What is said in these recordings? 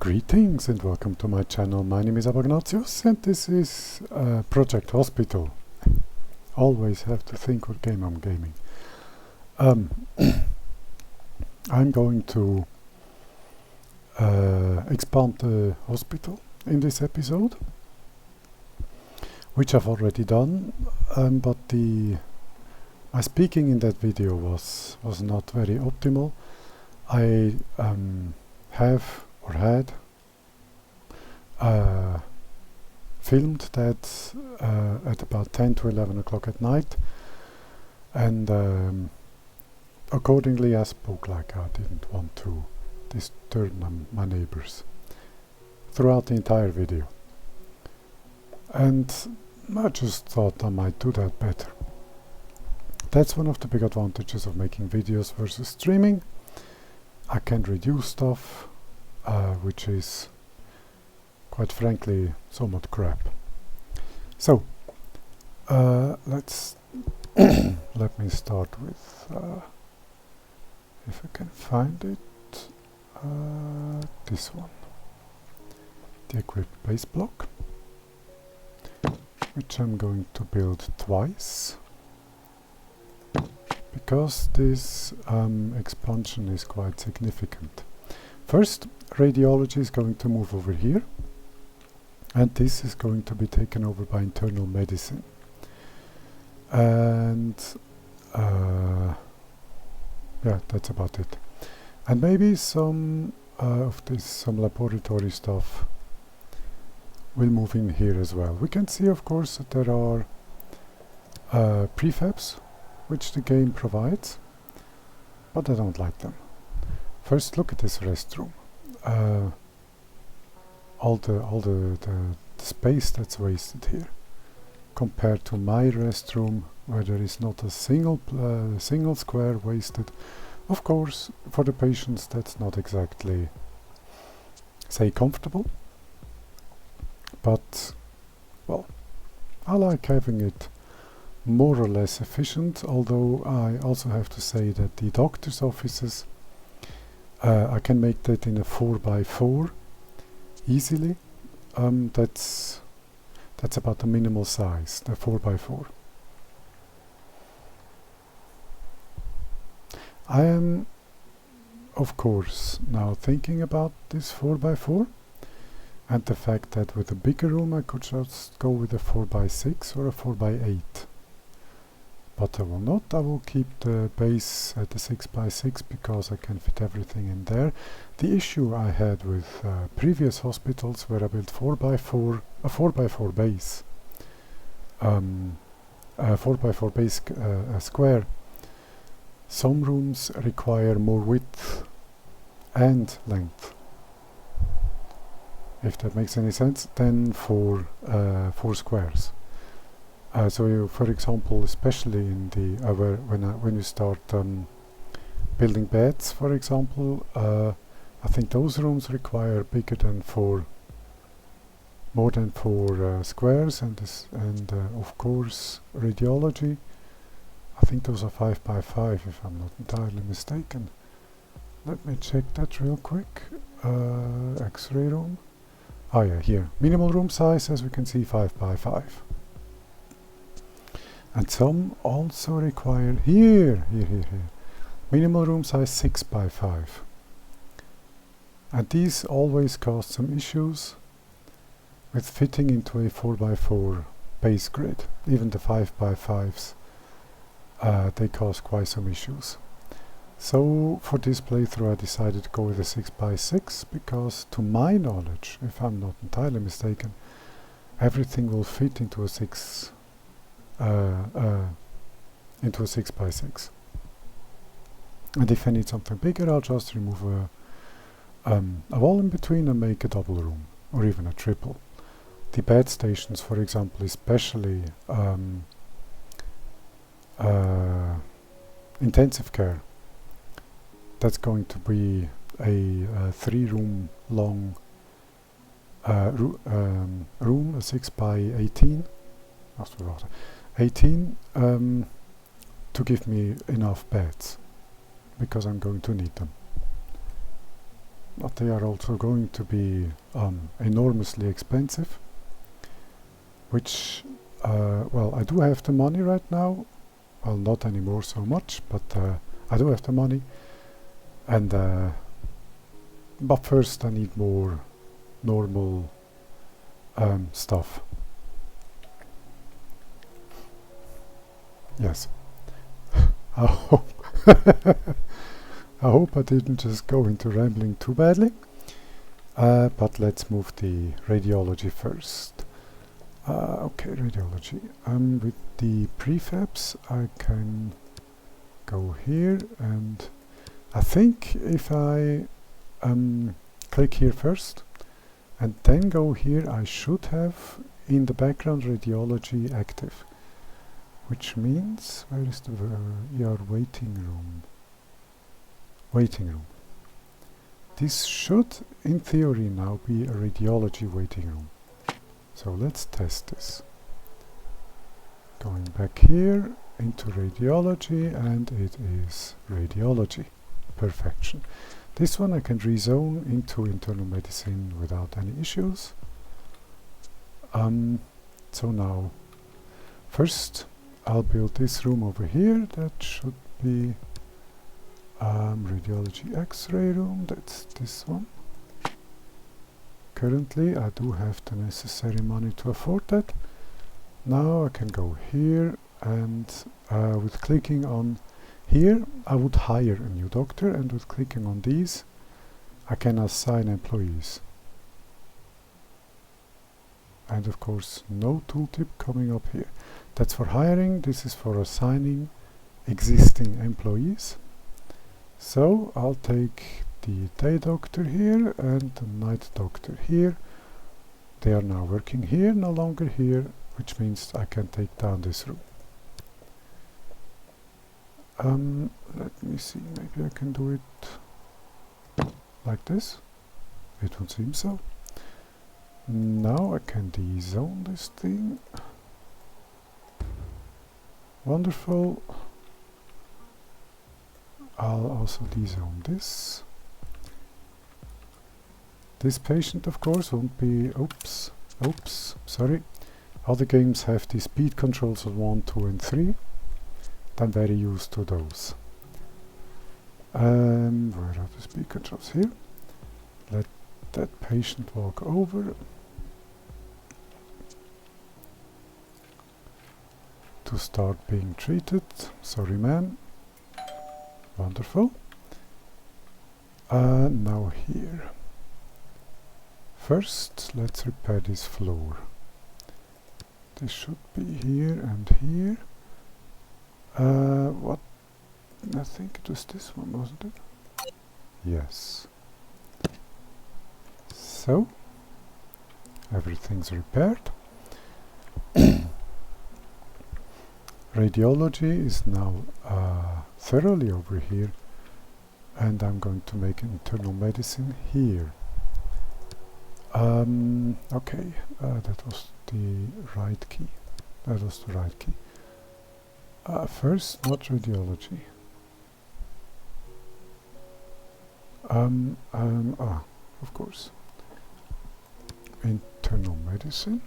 Greetings and welcome to my channel. My name is Abagnatius and this is Project Hospital. Always have to think what game I'm gaming. I'm going to expand the hospital in this episode, which I've already done, but my speaking in that video was not very optimal. I had filmed that at about 10 to 11 o'clock at night, and accordingly I spoke like I didn't want to disturb my neighbors throughout the entire video, and I just thought I might do that better. That's one of the big advantages of making videos versus streaming. I can reduce stuff, which is quite frankly somewhat crap. So let's let me start with if I can find it, this one, the equipped base block, which I'm going to build twice because this expansion is quite significant. First, radiology is going to move over here, and this is going to be taken over by internal medicine. And yeah, that's about it. And maybe some some laboratory stuff will move in here as well. We can see, of course, that there are prefabs which the game provides, but I don't like them. First, look at this restroom. All the space that's wasted here, compared to my restroom, where there is not a single square wasted. Of course, for the patients, that's not exactly, say, comfortable. But, well, I like having it more or less efficient, although I also have to say that the doctor's offices, I can make that in a 4x4 easily. That's about the minimal size, the 4x4. I am, of course, now thinking about this 4x4 and the fact that with a bigger room I could just go with a 4x6 or a 4x8. But I will not. I will keep the base at the 6x6 because I can fit everything in there. The issue I had with previous hospitals where I built 4x4, a 4x4 base, a 4x4 base square, some rooms require more width and length, if that makes any sense, than for 4 squares. So you, for example, especially in the when you start building beds, for example, I think those rooms require more than 4 squares, and of course radiology, I think those are 5x5 if I'm not entirely mistaken. Let me check that real quick. X-ray room. Oh yeah, here. Minimal room size, as we can see, 5x5. And some also require here. Minimal room size 6x5. And these always cause some issues with fitting into a 4x4 base grid. Even the 5x5s, they cause quite some issues. So for this playthrough I decided to go with a 6x6 because, to my knowledge, if I'm not entirely mistaken, everything will fit into a 6x6. And if I need something bigger, I'll just remove a wall in between and make a double room, or even a triple. The bed stations, for example, especially intensive care, that's going to be a 3-room long room, a 6x18. 18 to give me enough beds, because I'm going to need them. but they are also going to be enormously expensive, which, well, I do have the money right now. Well, not anymore so much, but I do have the money. And but first I need more normal stuff. Yes. I hope I hope I didn't just go into rambling too badly. But let's move the radiology first. Okay, radiology. With the prefabs I can go here, and I think if I click here first and then go here, I should have in the background radiology active, which means, where is the ER waiting room? Waiting room. This should, in theory, now be a radiology waiting room. So let's test this. Going back here into radiology, and it is radiology. Perfection. This one I can rezone into internal medicine without any issues. So now, first I'll build this room over here. That should be radiology X-ray room. That's this one. Currently I do have the necessary money to afford that. Now I can go here, and with clicking on here I would hire a new doctor, and with clicking on these I can assign employees. And of course no tooltip coming up here. That's for hiring. This is for assigning existing employees. So I'll take the day doctor here and the night doctor here. They are now working here, no longer here, which means I can take down this room. Let me see, maybe I can do it like this. It would seem so. Now I can dezone this thing. Wonderful. I'll also dezone this. This patient, of course, won't be... Oops, sorry. Other games have the speed controls of 1, 2 and 3. I'm very used to those. Where are the speed controls? Here. Let that patient walk over to start being treated. Sorry, ma'am. Wonderful. Now here. First, let's repair this floor. This should be here and here. What? I think it was this one, wasn't it? Yes. So, everything's repaired. Radiology is now thoroughly over here, and I'm going to make internal medicine here. Okay, that was the right key. That was the right key. First, not radiology. Of course. Internal medicine.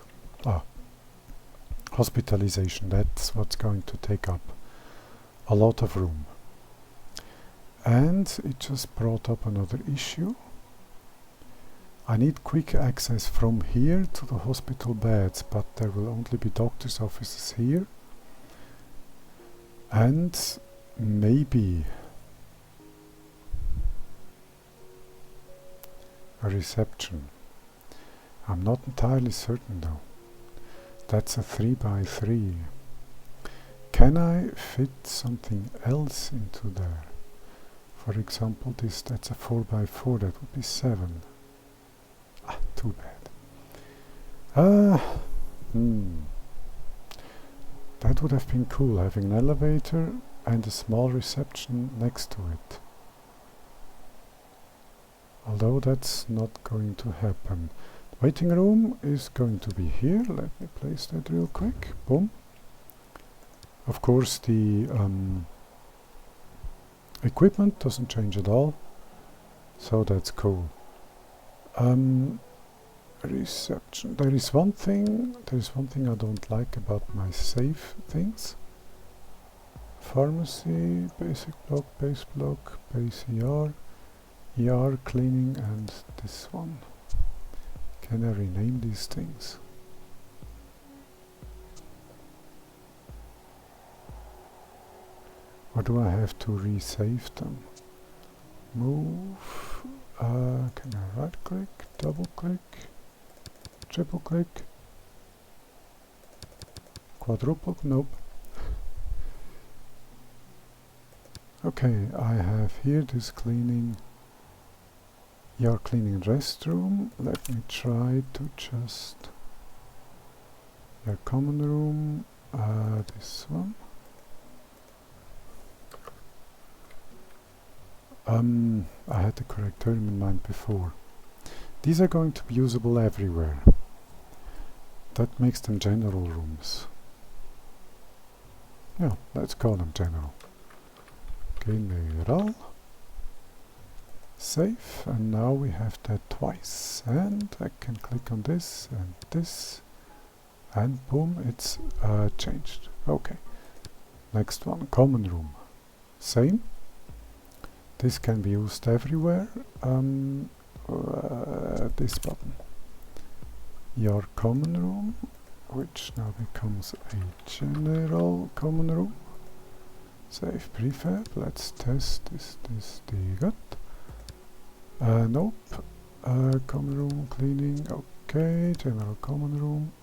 Hospitalization. That's what's going to take up a lot of room. And it just brought up another issue. I need quick access from here to the hospital beds, but there will only be doctor's offices here. And maybe a reception. I'm not entirely certain though. That's a 3x3. Can I fit something else into there? For example, that's a 4x4, that would be 7. Too bad. That would have been cool, having an elevator and a small reception next to it. Although that's not going to happen. Waiting room is going to be here. Let me place that real quick. Boom. Of course, the equipment doesn't change at all, so that's cool. Reception. There is one thing I don't like about my save things. Pharmacy, basic block, base ER, ER cleaning, and this one. Can I rename these things? Or do I have to resave them? Move. Can I right click, double click, triple click, quadruple? Nope. Okay, I have here this cleaning, ER cleaning restroom. Let me try to just ER common room, this one. I had the correct term in mind before. These are going to be usable everywhere. That makes them general rooms. Yeah, let's call them general. General. Save, and now we have that twice. And I can click on this, and boom, it's changed. Okay. Next one, common room. Same. This can be used everywhere. This button. Your common room, which now becomes a general common room. Save prefab. Let's test this. Good. Nope. Common room cleaning. Okay. General common room.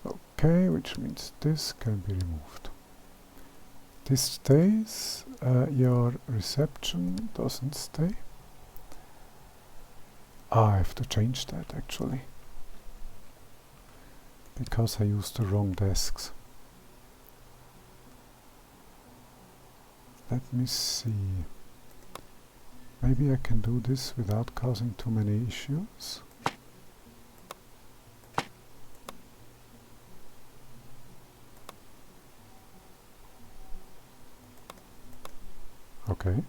Okay, which means this can be removed. This stays. Your reception doesn't stay. I have to change that actually, because I used the wrong desks. Let me see. Maybe I can do this without causing too many issues. Okay.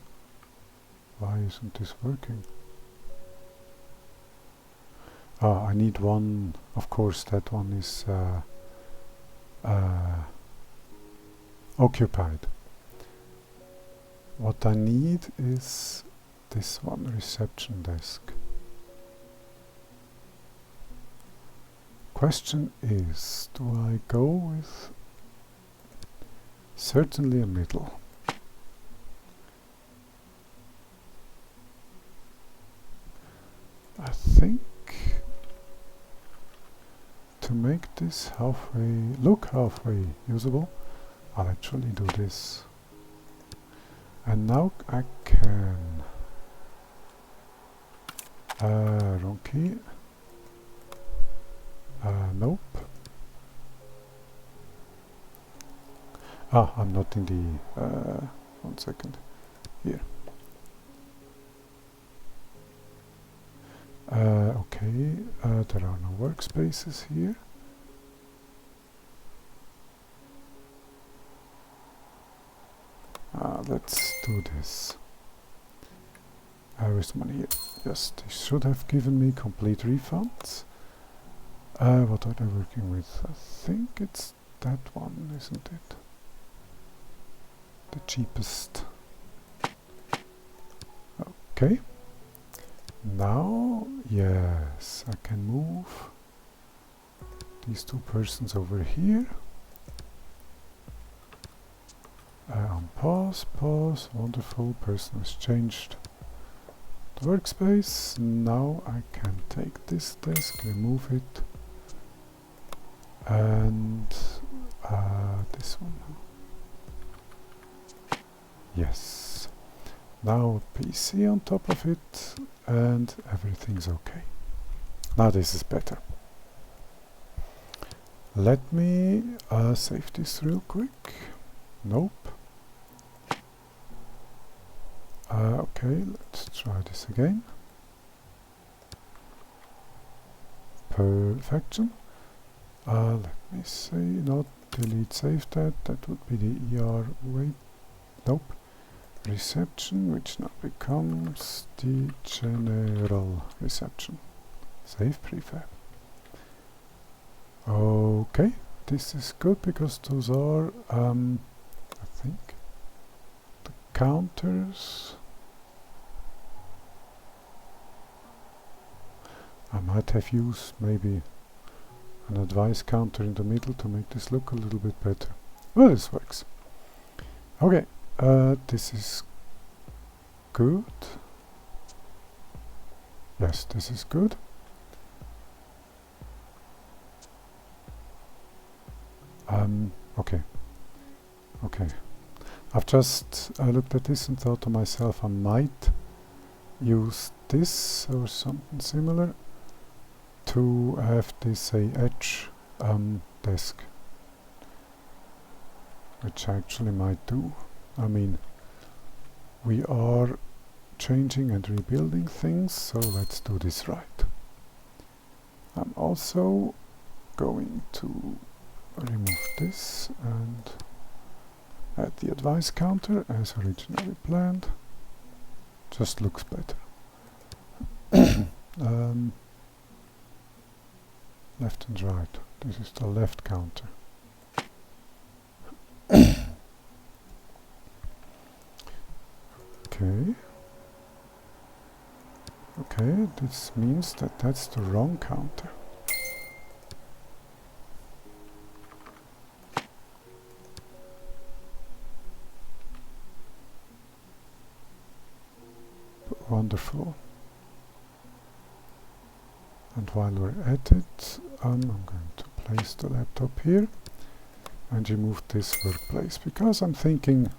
Why isn't this working? Ah, I need one. Of course, that one is occupied. What I need is this one, reception desk. Question is, do I go with certainly a middle? I think to make this halfway usable, I'll actually do this. And now I can wrong key. Nope. Ah, I'm not in the 1 second. Here. Okay, there are no workspaces here. Let's do this. Where's the money here? Yes, they should have given me complete refunds. What are they working with? I think it's that one, isn't it? The cheapest. Okay. Now, yes, I can move these two persons over here. On pause, wonderful, person has changed the workspace. Now I can take this desk, remove it, and this one. Yes. Now PC on top of it, and everything's okay. Now this is better. Let me save this real quick. Nope. Okay, let's try this again. Perfection. Let me say not delete save that would be the ER wait. Nope. Reception, which now becomes the general reception. Save prefab. Okay, this is good because those are, I think, the counters. I might have used maybe an advice counter in the middle to make this look a little bit better. Well, this works. Okay, this is good. Yes, this is good. Okay. I've just looked at this and thought to myself I might use this or something similar to have this a edge desk, which I actually might do. I mean, we are changing and rebuilding things, so let's do this right. I'm also going to remove this and add the advice counter as originally planned. Just looks better. Left and right. This is the left counter. Okay. Okay, this means that that's the wrong counter. Wonderful. And while we're at it, I'm going to place the laptop here and remove this workplace, because I'm thinking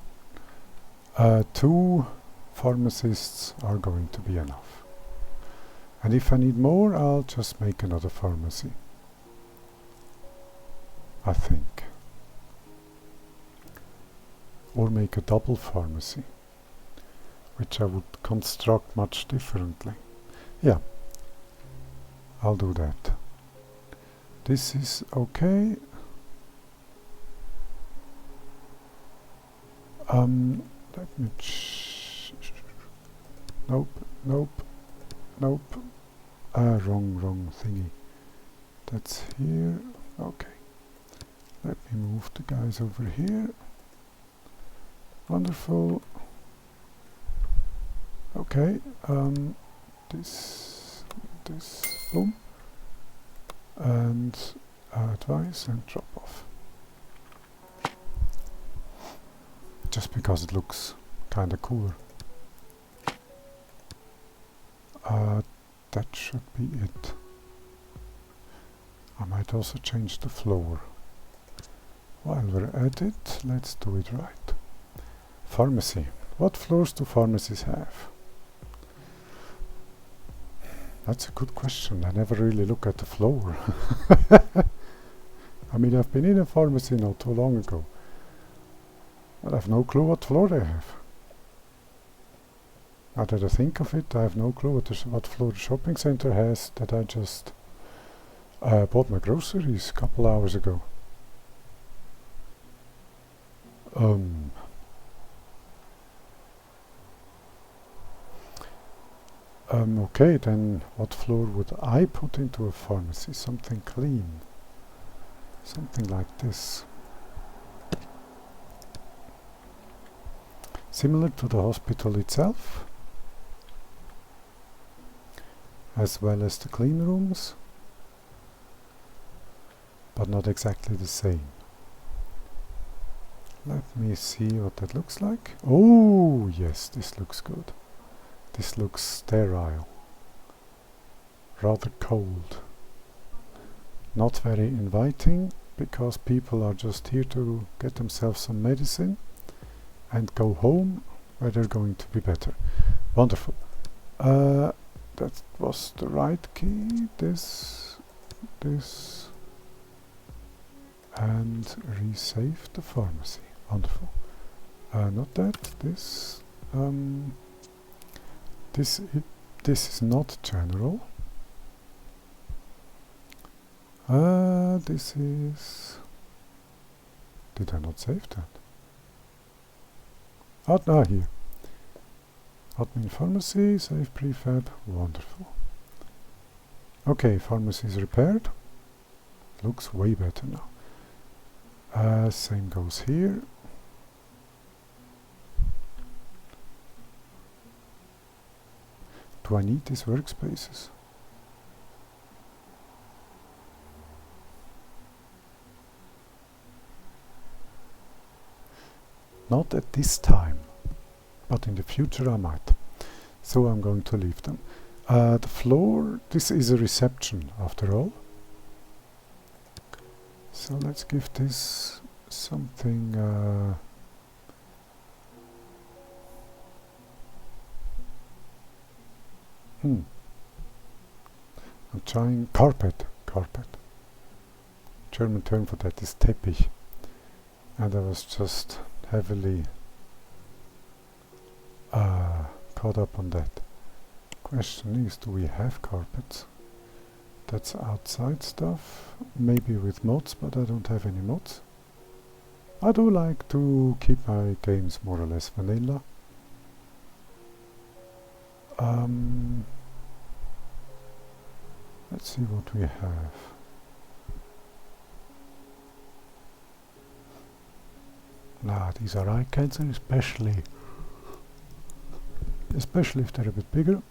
2 pharmacists are going to be enough. And if I need more, I'll just make another pharmacy, I think. Or make a double pharmacy, which I would construct much differently. Yeah, I'll do that. This is okay. Let me nope. Wrong thingy. That's here. Okay. Let me move the guys over here. Wonderful. Okay. This, boom. And advice and drop off. Just because it looks kinda cooler. That should be it. I might also change the floor. While we're at it, let's do it right. Pharmacy. What floors do pharmacies have? That's a good question. I never really look at the floor. I mean, I've been in a pharmacy not too long ago. I have no clue what floor they have. Now that I think of it, I have no clue what floor the shopping center has that I just bought my groceries a couple hours ago. Okay, then what floor would I put into a pharmacy? Something clean. Something like this. Similar to the hospital itself, as well as the clean rooms, but not exactly the same. Let me see what that looks like. Oh, yes, this looks good. This looks sterile. Rather cold. Not very inviting, because people are just here to get themselves some medicine and go home where they're going to be better. Wonderful. That was the right key. This, and resave the pharmacy. Wonderful. Not that. This. This is not general. This is. Did I not save that? Here. Admin pharmacy, save prefab, wonderful. Okay, pharmacy is repaired. Looks way better now. Same goes here. Do I need these workspaces? Not at this time, but in the future I might. So I'm going to leave them. The floor, this is a reception after all. So let's give this something I'm trying carpet. German term for that is Teppich. And I was just heavily caught up on that. Question is, do we have carpets? That's outside stuff, maybe with mods, but I don't have any mods. I do like to keep my games more or less vanilla. Let's see what we have. Nah, these are eye cancer, especially if they're a bit bigger.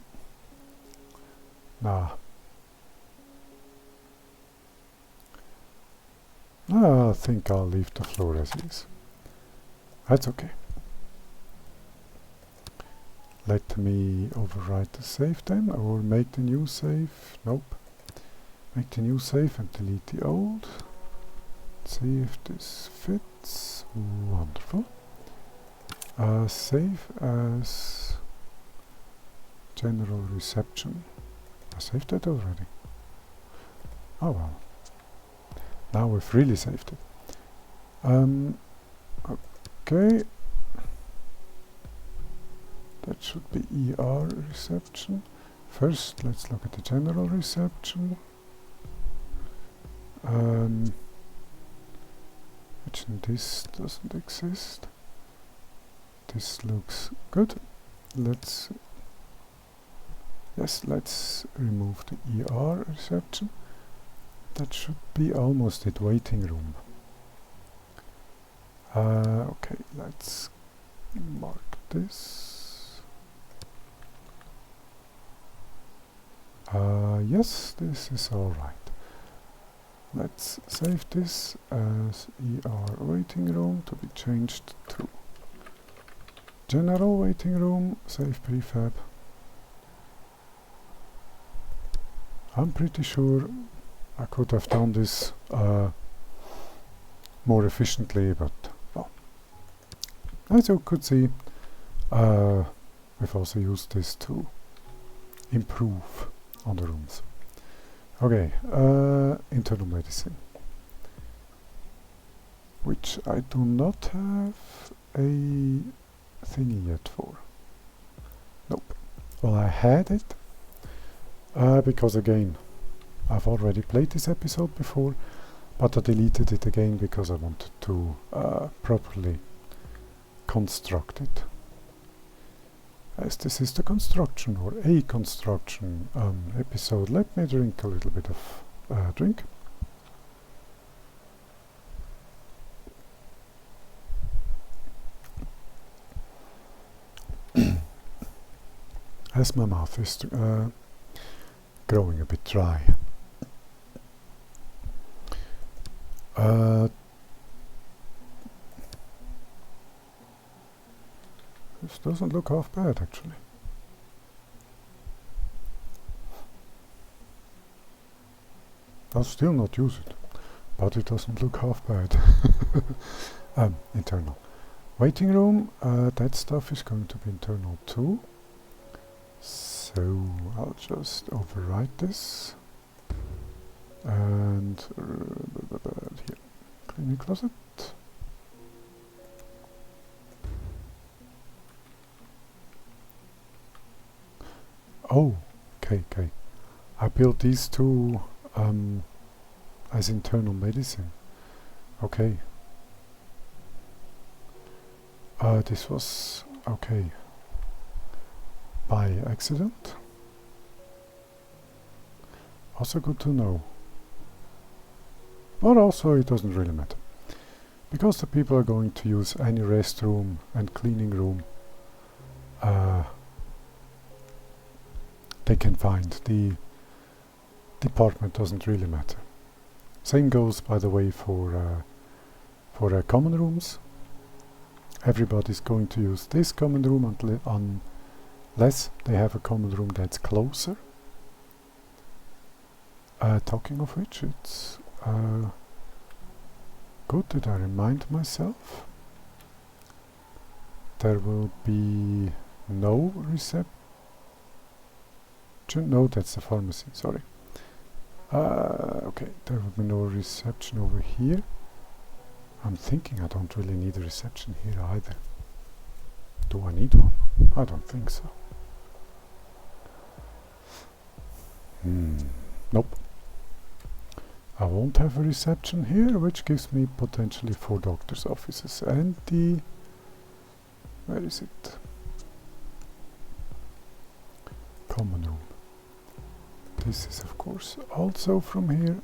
Nah. I think I'll leave the floor as is. That's okay. Let me overwrite the save then, or make the new save. Nope. Make the new save and delete the old. See if this fits. Wonderful. Save as general reception. I saved that already. Oh well. Now we've really saved it. Okay. That should be ER reception. First, let's look at the general reception. Which this doesn't exist. This looks good. Let's remove the ER reception. That should be almost it. Waiting room. Okay, let's mark this. Yes, this is alright. Let's save this as ER waiting room to be changed to general waiting room, save prefab. I'm pretty sure I could have done this more efficiently, but well, as you could see, we've also used this to improve on the rooms. Okay, internal medicine, which I do not have a thingy yet for. Nope. Well, I had it, because again, I've already played this episode before, but I deleted it again because I wanted to properly construct it. As this is the construction or a construction episode, let me drink a little bit of drink. As my mouth is growing a bit dry. This doesn't look half bad, actually. I'll still not use it, but it doesn't look half bad. Internal. Waiting room, that stuff is going to be internal too. So I'll just overwrite this. And here, cleaning closet. Oh, okay. I built these two as internal medicine. Okay. This was okay by accident. Also good to know. But also it doesn't really matter. Because the people are going to use any restroom and cleaning room they can find. The department doesn't really matter. Same goes, by the way, for common rooms. Everybody's going to use this common room unless they have a common room that's closer. Talking of which, it's good that I remind myself. There will be no reception. No, that's the pharmacy, sorry. Okay, there will be no reception over here. I'm thinking I don't really need a reception here either. Do I need one? I don't think so. Nope. I won't have a reception here, which gives me potentially 4 doctor's offices. And where is it? Common room. This is of course also from here.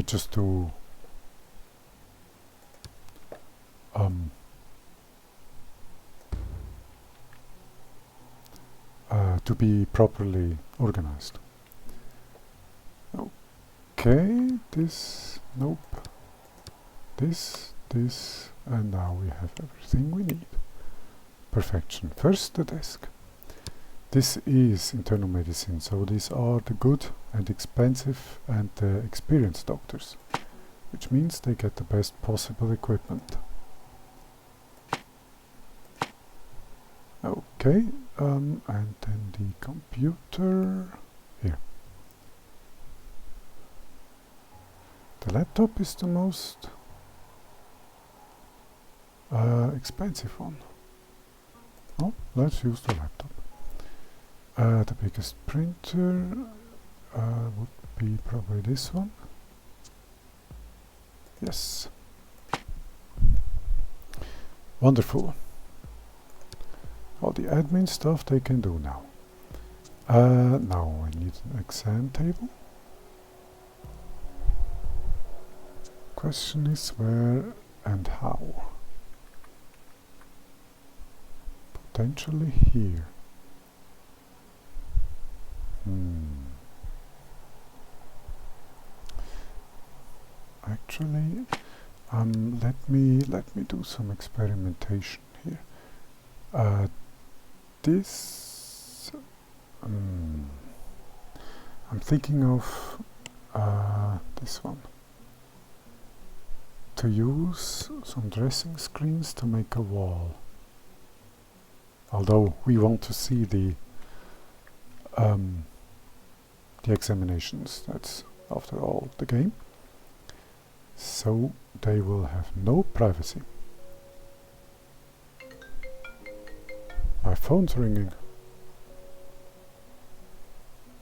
Just to be properly organized. Okay, this, nope, this, and now we have everything we need. Perfection. First, the desk. This is internal medicine, so these are the good and expensive and experienced doctors, which means they get the best possible equipment. Okay, and then the computer here. The laptop is the most expensive one. Oh, let's use the laptop. The biggest printer would be probably this one. Yes. Wonderful. All the admin stuff they can do now. Now I need an exam table. Question is where and how. Potentially here. Actually, let me do some experimentation here. This I'm thinking of this one. To use some dressing screens to make a wall. Although we want to see the examinations, that's after all the game. So they will have no privacy. My phone's ringing.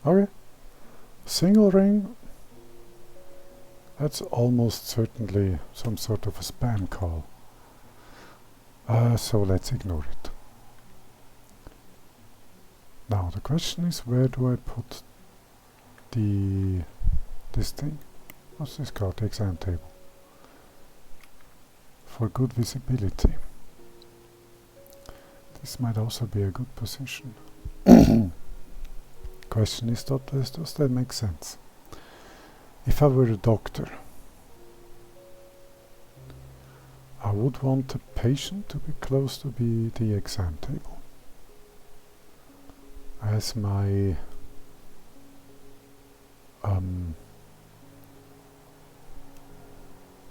Okay. Single ring. That's almost certainly some sort of a spam call. So let's ignore it. Now the question is, where do I put this thing? What's this called? The exam table. For good visibility. This might also be a good position. Question is, does that make sense? If I were a doctor, I would want the patient to be close to the exam table. As my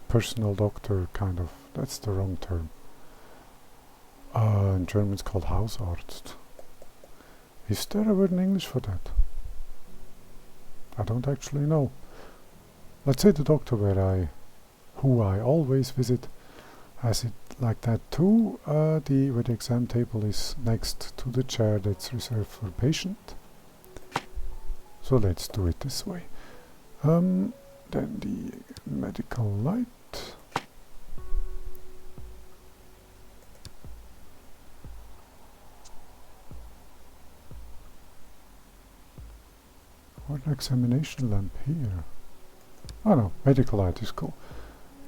personal doctor, kind of, that's the wrong term. In German it's called Hausarzt. Is there a word in English for that? I don't actually know. Let's say the doctor who I always visit has it like that too, where the exam table is next to the chair that's reserved for the patient. So let's do it this way. Then the medical light. Or an examination lamp here. Oh no, medical light is cool.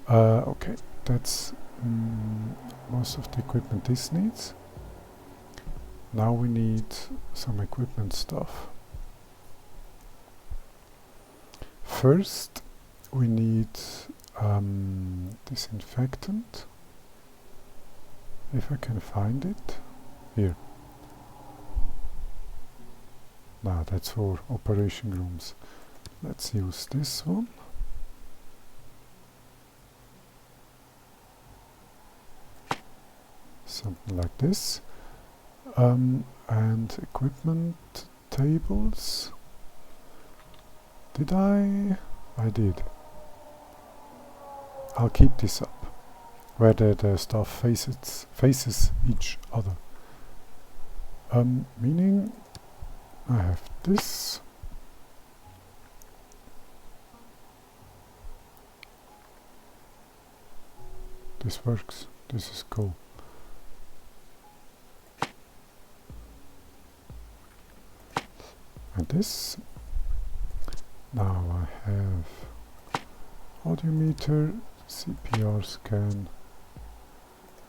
Okay, that's most of the equipment this needs. Now we need some equipment stuff. First, we need disinfectant. If I can find it. Here. Nah, that's for operation rooms. Let's use this one. Something like this. And equipment tables. Did I? I did. I'll keep this up, where the stuff faces each other. Meaning I have this. This works. This is cool. And this. Now I have audiometer, CPR scan,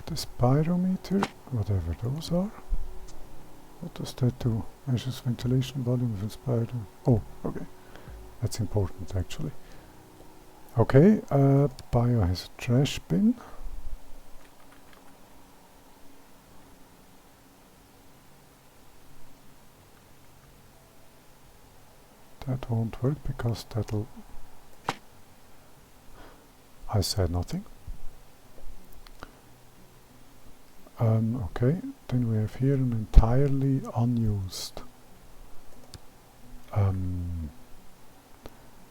the spirometer, whatever those are. What does that do? Measures ventilation volume of inspired. Oh, okay. That's important actually. Okay, bio has a trash bin. That won't work because that'll... I said nothing. Okay, then we have here an entirely unused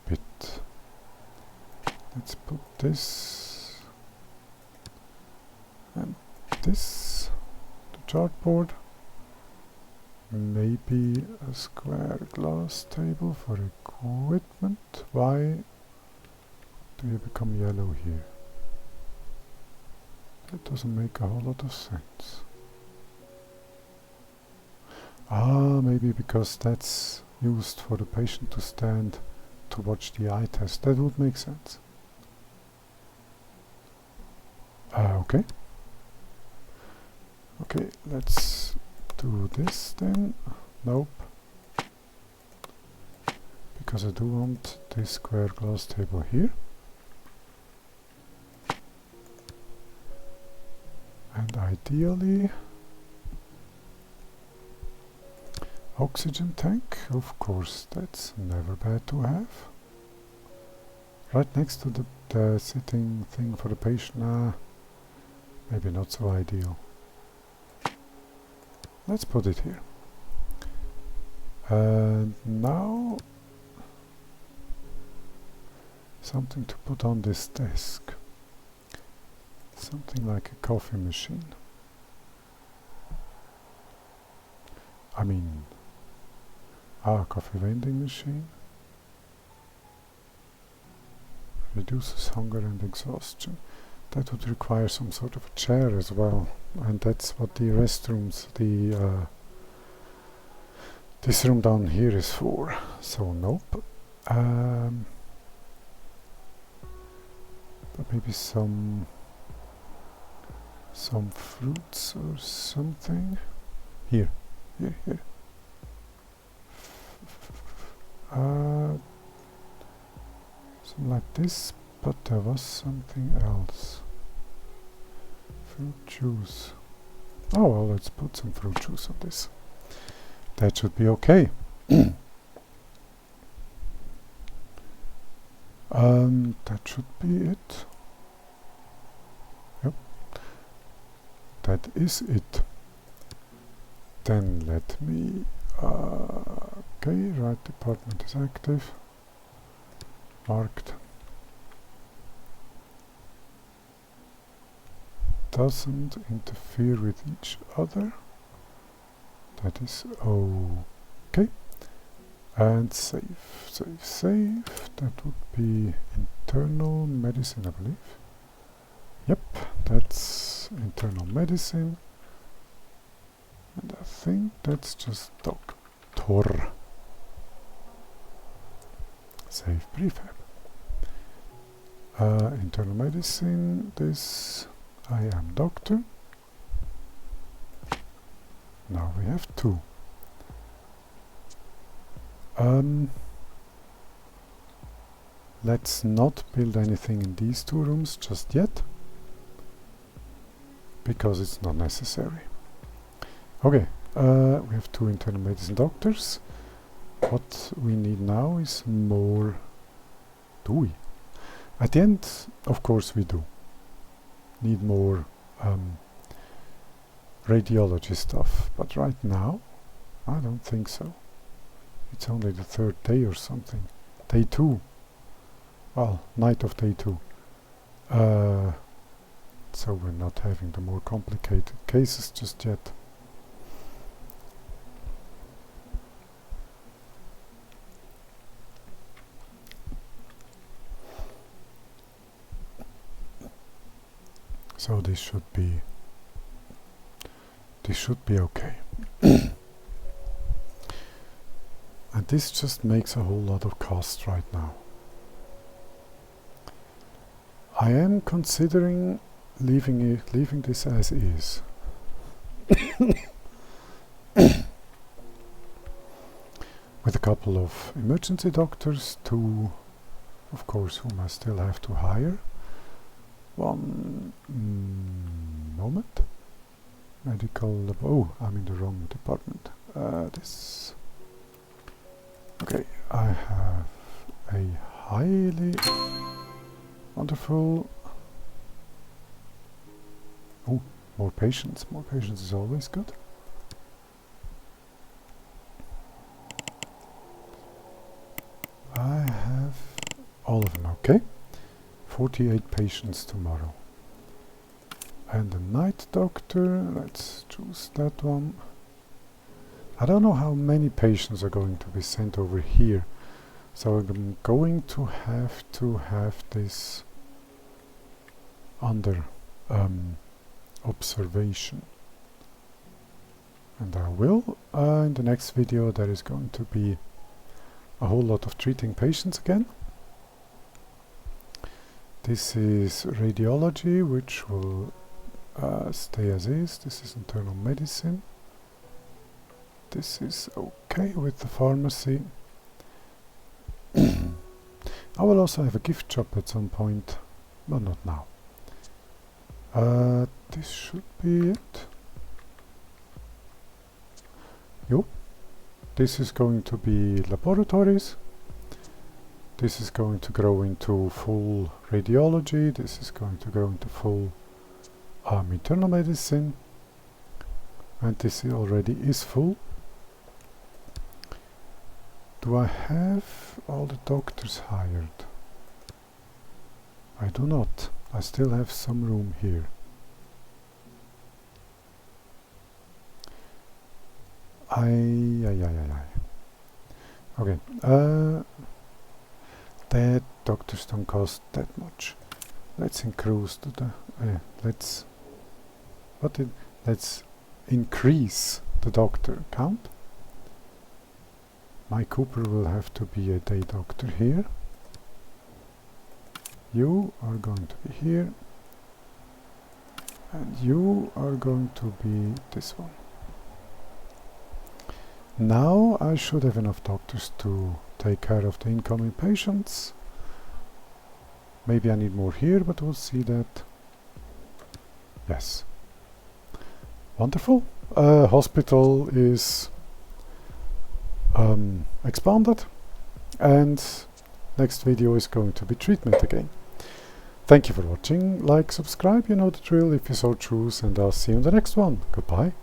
bit. Let's put this and this, the chartboard. Maybe a square glass table for equipment. Why do you become yellow here? That doesn't make a whole lot of sense. Ah, maybe because that's used for the patient to stand to watch the eye test. That would make sense. Okay. Okay, let's do this then. Nope. Because I do want this square glass table here. And ideally oxygen tank, of course, that's never bad to have. Right next to the sitting thing for the patient. Maybe not so ideal. Let's put it here. And now something to put on this desk. Something like a coffee machine. I mean, coffee vending machine. Reduces hunger and exhaustion. That would require some sort of a chair as well, and that's what the restrooms, this room down here is for. So nope. But maybe some fruits or something. Here. Something like this, but there was something else. Fruit juice. Oh well, let's put some fruit juice on this. That should be okay. That should be it. Yep. That is it. Then let me... okay, right department is active. Marked. Doesn't interfere with each other. That is okay. And save. That would be internal medicine, I believe. Yep, that's internal medicine. And I think that's just doctor. Save prefab. Internal medicine, this, I am doctor. Now we have 2. Let's not build anything in these 2 rooms just yet, because it's not necessary. Okay, we have 2 internal medicine doctors. What we need now is more. Do we? At the end, of course we do. Need more radiology stuff, but right now I don't think so. It's only the 3rd day or something. Day 2. Well, night of day 2. So we're not having the more complicated cases just yet. So this should be okay. And this just makes a whole lot of cost right now. I am considering leaving this as is. With a couple of emergency doctors, 2, of course, whom I still have to hire. One moment. Medical. Oh, I'm in the wrong department. This. Okay, I have a highly wonderful. Oh, more patients. More patients is always good. I have all of them. Okay. 48 patients tomorrow. And the night doctor, let's choose that one. I don't know how many patients are going to be sent over here, so I'm going to have this under observation. And I will. In the next video there is going to be a whole lot of treating patients again. This is radiology, which will stay as is. This is internal medicine. This is okay with the pharmacy. I will also have a gift shop at some point, but not now. This should be it. Yup. This is going to be laboratories. This is going to grow into full radiology. This is going to grow into full internal medicine. And this already is full. Do I have all the doctors hired? I do not. I still have some room here. Okay. That doctors don't cost that much. Let's increase let's increase the doctor count. My Cooper will have to be a day doctor here. You are going to be here. And you are going to be this one. Now I should have enough doctors to take care of the incoming patients. Maybe I need more here, but we'll see that. Yes. Wonderful. Hospital is expanded, and next video is going to be treatment again. Thank you for watching. Like, subscribe, you know the drill if you so choose, and I'll see you in the next one. Goodbye.